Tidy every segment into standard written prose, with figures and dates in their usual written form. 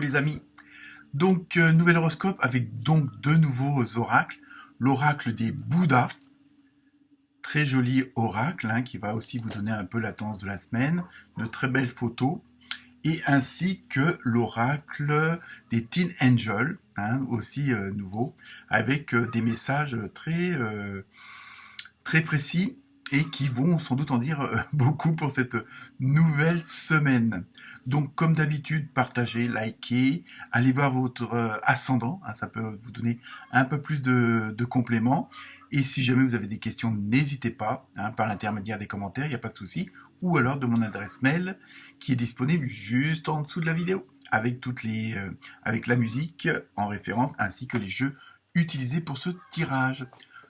les amis. Donc, nouvel horoscope avec donc deux nouveaux oracles. L'oracle des Bouddhas, très joli oracle, qui va aussi vous donner un peu la tendance de la semaine, de très belles photos, et ainsi que l'oracle des Teen Angels, aussi nouveau, avec des messages très précis et qui vont sans doute en dire beaucoup pour cette nouvelle semaine. Donc, comme d'habitude, partagez, likez, allez voir votre ascendant, ça peut vous donner un peu plus de compléments. Et si jamais vous avez des questions, n'hésitez pas, par l'intermédiaire des commentaires, il n'y a pas de souci, ou alors de mon adresse mail qui est disponible juste en dessous de la vidéo, avec avec la musique en référence ainsi que les jeux utilisés pour ce tirage.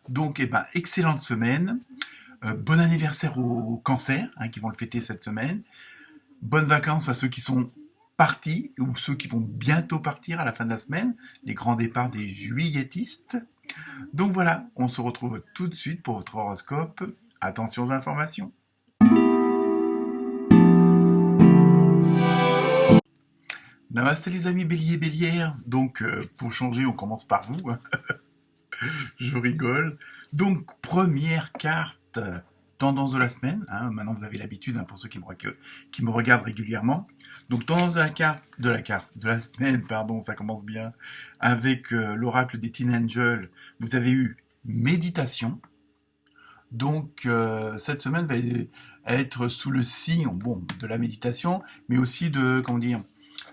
Donc, excellente semaine. Bon anniversaire aux cancers qui vont le fêter cette semaine. Bonnes vacances à ceux qui sont partis ou ceux qui vont bientôt partir à la fin de la semaine. Les grands départs des juilletistes. Donc voilà, on se retrouve tout de suite pour votre horoscope. Attention aux informations. Namasté les amis béliers bélières. Donc pour changer, on commence par vous. Je rigole. Donc, première carte, tendance de la semaine. Maintenant, vous avez l'habitude, pour ceux qui me regardent régulièrement. Donc, tendance de la semaine, pardon, ça commence bien. Avec l'oracle des Teen Angels, vous avez eu méditation. Donc, cette semaine va être sous le signe, de la méditation, mais aussi de,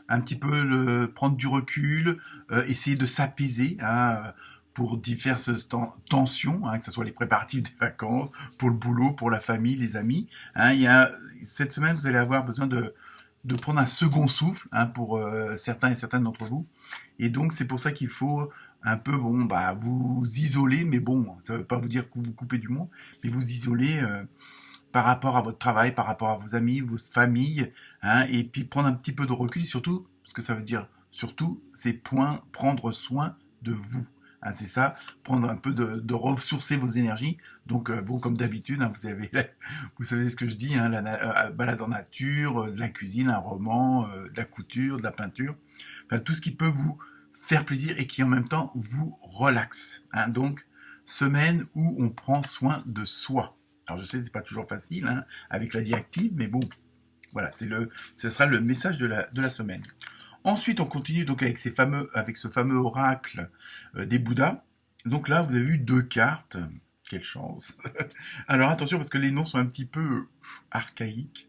un petit peu prendre du recul, essayer de s'apaiser, pour diverses tensions, que ce soit les préparatifs des vacances, pour le boulot, pour la famille, les amis. Cette semaine, vous allez avoir besoin de prendre un second souffle, pour certains et certaines d'entre vous. Et donc, c'est pour ça qu'il faut un peu, vous isoler, mais ça ne veut pas vous dire que vous coupez du monde, mais vous isoler par rapport à votre travail, par rapport à vos amis, vos familles, et puis prendre un petit peu de recul, surtout, ce que ça veut dire, surtout, c'est prendre soin de vous. C'est ça, prendre un peu de ressourcer vos énergies. Donc, comme d'habitude, vous savez ce que je dis, balade en nature, de la cuisine, un roman, de la couture, de la peinture. Enfin, tout ce qui peut vous faire plaisir et qui en même temps vous relaxe. Donc, semaine où on prend soin de soi. Alors, je sais, c'est pas toujours facile, avec la vie active, mais voilà, ce sera le message de la semaine. Ensuite, on continue donc avec ce fameux oracle des Bouddhas. Donc là, vous avez eu deux cartes. Quelle chance. Alors attention, parce que les noms sont un petit peu archaïques.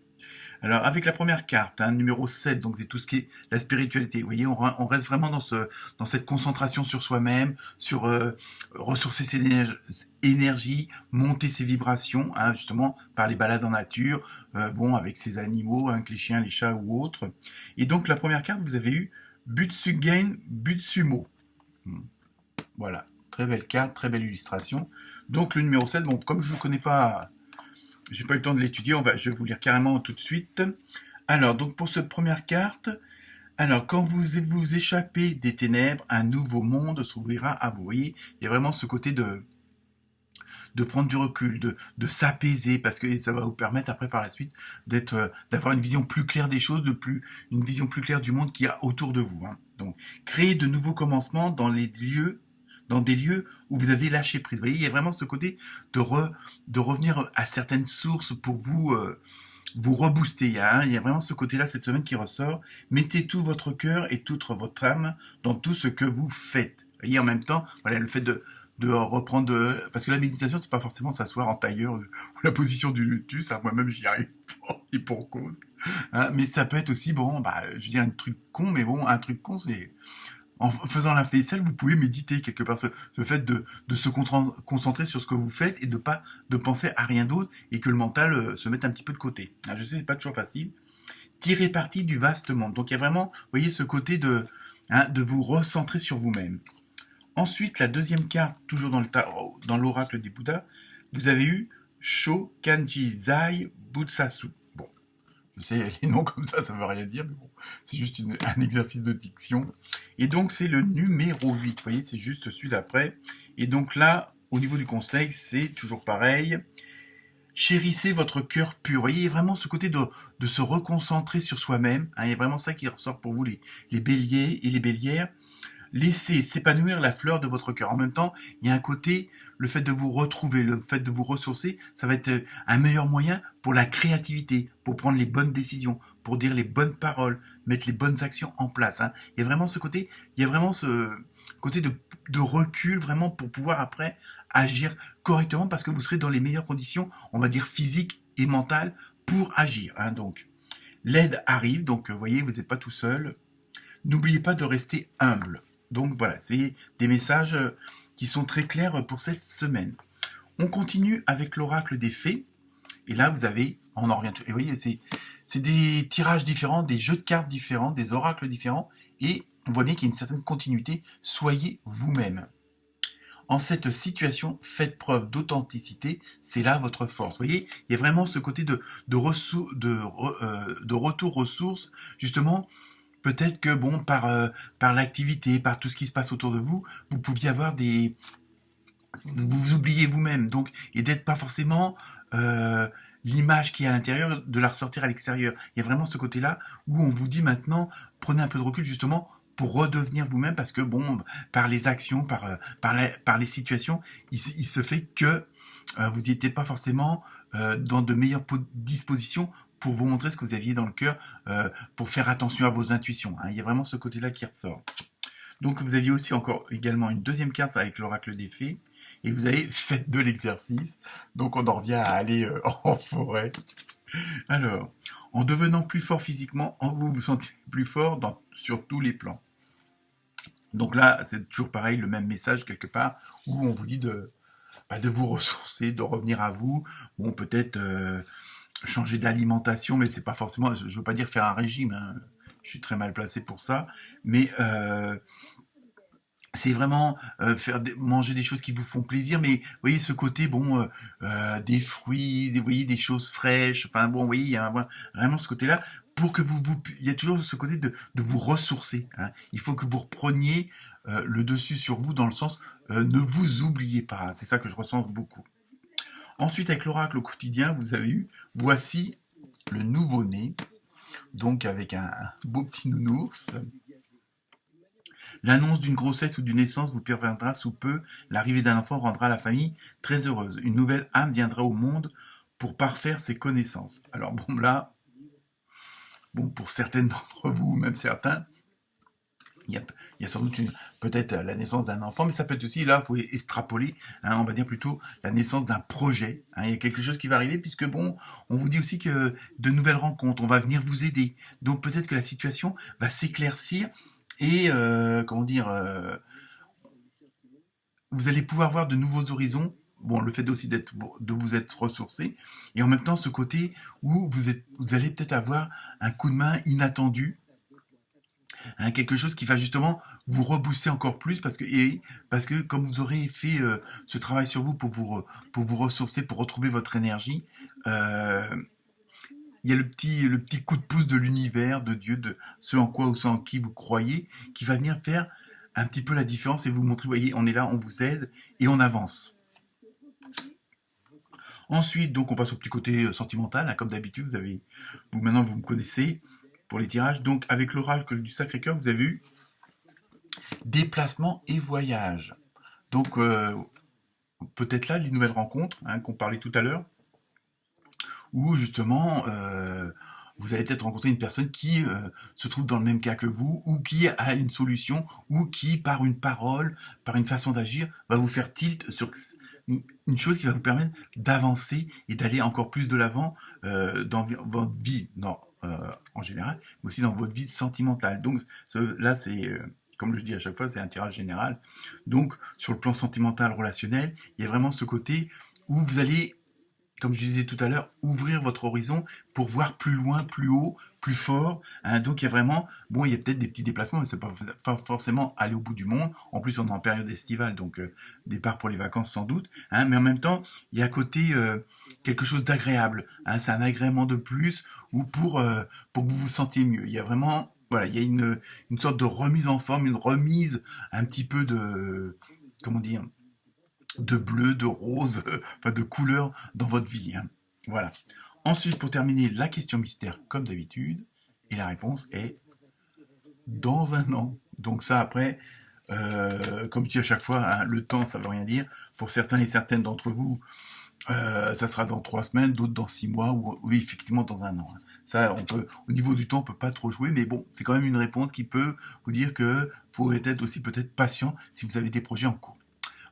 Alors, avec la première carte, numéro 7, donc c'est tout ce qui est la spiritualité. Vous voyez, on reste vraiment dans cette concentration sur soi-même, sur ressourcer ses énergies, monter ses vibrations, justement, par les balades en nature, avec ses animaux, que les chiens, les chats ou autres. Et donc, la première carte, vous avez eu Butsugen Butsumo. Voilà, très belle carte, très belle illustration. Donc, le numéro 7, comme je ne connais pas... J'ai pas eu le temps de l'étudier, je vais vous lire carrément tout de suite. Alors, donc pour cette première carte, quand vous échappez des ténèbres, un nouveau monde s'ouvrira à vous. Vous voyez, il y a vraiment ce côté de prendre du recul, de s'apaiser, parce que ça va vous permettre après par la suite d'avoir une vision plus claire des choses, une vision plus claire du monde qu'il y a autour de vous. Donc, créer de nouveaux commencements dans des lieux où vous avez lâché prise. Vous voyez, il y a vraiment ce côté de revenir à certaines sources pour vous rebooster. Il y a vraiment ce côté-là cette semaine qui ressort. Mettez tout votre cœur et toute votre âme dans tout ce que vous faites. Vous voyez, en même temps, voilà, le fait de reprendre... parce que la méditation, c'est pas forcément s'asseoir en tailleur ou la position du lotus. Moi-même, j'y arrive pas, et pour cause. Mais ça peut être aussi, je veux dire, un truc con, mais un truc con, c'est... En faisant la vaisselle, vous pouvez méditer quelque part. Ce fait de se concentrer sur ce que vous faites et de penser à rien d'autre et que le mental se mette un petit peu de côté. Je sais, c'est pas toujours facile. Tirer parti du vaste monde. Donc il y a vraiment, vous voyez, ce côté de vous recentrer sur vous-même. Ensuite, la deuxième carte, toujours dans l'oracle des Bouddhas, vous avez eu Shokanji Zai Butsasu. Je sais, les noms comme ça veut rien dire, mais c'est juste un exercice de diction. Et donc, c'est le numéro 8, vous voyez, c'est juste celui d'après. Et donc là, au niveau du conseil, c'est toujours pareil. chérissez votre cœur pur. Vous voyez, il y a vraiment ce côté de se reconcentrer sur soi-même. Hein, il y a vraiment ça qui ressort pour vous, les béliers et les bélières. Laissez s'épanouir la fleur de votre cœur. En même temps, il y a un côté, le fait de vous retrouver, le fait de vous ressourcer, ça va être un meilleur moyen pour la créativité, pour prendre les bonnes décisions, pour dire les bonnes paroles, mettre les bonnes actions en place. Hein. Il y a vraiment ce côté, il y a vraiment ce côté de recul vraiment pour pouvoir après agir correctement parce que vous serez dans les meilleures conditions, on va dire physiques et mentales pour agir. Hein. Donc, l'aide arrive, donc vous voyez, vous n'êtes pas tout seul. N'oubliez pas de rester humble. Donc voilà, c'est des messages qui sont très clairs pour cette semaine. On continue avec l'oracle des fées. Et là, vous avez, on en revient. Et vous voyez, c'est des tirages différents, des jeux de cartes différents, des oracles différents. Et on voit bien qu'il y a une certaine continuité. Soyez vous-même. En cette situation, faites preuve d'authenticité, c'est là votre force. Vous voyez, il y a vraiment ce côté de retour aux sources, justement. Peut-être que bon, par l'activité, par tout ce qui se passe autour de vous, vous pouviez avoir vous vous oubliez vous-même, donc, et d'être pas forcément l'image qui est à l'intérieur, de la ressortir à l'extérieur. Il y a vraiment ce côté-là où on vous dit maintenant, prenez un peu de recul justement pour redevenir vous-même, parce que bon, par les actions, par les situations, il se fait que vous n'étiez pas forcément dans de meilleures dispositions pour vous montrer ce que vous aviez dans le cœur, pour faire attention à vos intuitions. Hein. Il y a vraiment ce côté-là qui ressort. Donc vous aviez aussi encore également une deuxième carte avec l'oracle des fées, et vous avez fait de l'exercice. Donc on en revient à aller en forêt. Alors, en devenant plus fort physiquement, vous vous sentez plus fort sur tous les plans. Donc là, c'est toujours pareil, le même message quelque part, où on vous dit de vous ressourcer, de revenir à vous. Bon, peut-être changer d'alimentation, mais c'est pas forcément, je veux pas dire faire un régime, hein. Je suis très mal placé pour ça, mais c'est vraiment manger des choses qui vous font plaisir, mais vous voyez ce côté, bon, des fruits, vous voyez, des choses fraîches, enfin bon, vous voyez, il y a vraiment ce côté-là, pour que il y a toujours ce côté de vous ressourcer. Hein. Il faut que vous repreniez le dessus sur vous, dans le sens, ne vous oubliez pas. Hein. C'est ça que je ressens beaucoup. Ensuite, avec l'oracle au quotidien, vous avez eu, voici le nouveau-né, donc avec un beau petit nounours. L'annonce d'une grossesse ou d'une naissance vous perviendra sous peu. L'arrivée d'un enfant rendra la famille très heureuse. Une nouvelle âme viendra au monde pour parfaire ses connaissances. Alors bon, là, bon, pour certaines d'entre vous, même certains, il y a sans doute peut-être la naissance d'un enfant, mais ça peut être aussi, là, il faut extrapoler, hein, on va dire plutôt la naissance d'un projet. Hein, il y a quelque chose qui va arriver, puisque bon, on vous dit aussi que de nouvelles rencontres, on va venir vous aider. Donc peut-être que la situation va s'éclaircir et, comment dire, vous allez pouvoir voir de nouveaux horizons. Bon, le fait aussi de vous être ressourcé, et en même temps ce côté où vous allez peut-être avoir un coup de main inattendu, hein, quelque chose qui va justement vous rebooster encore plus parce que comme vous aurez fait ce travail sur vous pour vous ressourcer, pour retrouver votre énergie, euh, il y a le petit coup de pouce de l'univers, de Dieu, de ce en quoi ou ce en qui vous croyez, qui va venir faire un petit peu la différence et vous montrer, voyez, on est là, on vous aide et on avance. Ensuite, donc, on passe au petit côté sentimental, hein, comme d'habitude, maintenant vous me connaissez pour les tirages. Donc, avec l'oracle du Sacré-Cœur, vous avez eu déplacement et voyage. Donc, peut-être là, les nouvelles rencontres, hein, qu'on parlait tout à l'heure, où justement, vous allez peut-être rencontrer une personne qui se trouve dans le même cas que vous, ou qui a une solution, ou qui, par une parole, par une façon d'agir, va vous faire tilt sur une chose qui va vous permettre d'avancer et d'aller encore plus de l'avant dans votre vie, en général, mais aussi dans votre vie sentimentale. Donc là, c'est, comme je dis à chaque fois, c'est un tirage général. Donc, sur le plan sentimental, relationnel, il y a vraiment ce côté où vous allez, comme je disais tout à l'heure, ouvrir votre horizon pour voir plus loin, plus haut, plus fort. Hein. Donc il y a vraiment, bon, il y a peut-être des petits déplacements, mais c'est pas forcément aller au bout du monde. En plus, on est en période estivale, donc départ pour les vacances sans doute. Hein. Mais en même temps, il y a à côté quelque chose d'agréable. Hein. C'est un agrément de plus ou pour que vous vous sentiez mieux. Il y a vraiment, voilà, il y a une sorte de remise en forme, une remise un petit peu de, comment dire, de bleu, de rose, enfin de couleur dans votre vie. Hein. Voilà. Ensuite, pour terminer, la question mystère, comme d'habitude. Et la réponse est dans un an. Donc ça, après, comme je dis à chaque fois, hein, le temps, ça veut rien dire. Pour certains et certaines d'entre vous, ça sera dans 3 semaines, d'autres dans 6 mois, ou oui, effectivement dans un an. Hein. Ça, on peut, au niveau du temps, on peut pas trop jouer, mais bon, c'est quand même une réponse qui peut vous dire que faut être aussi peut-être patient si vous avez des projets en cours.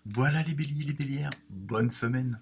Voilà les béliers, les bélières, bonne semaine.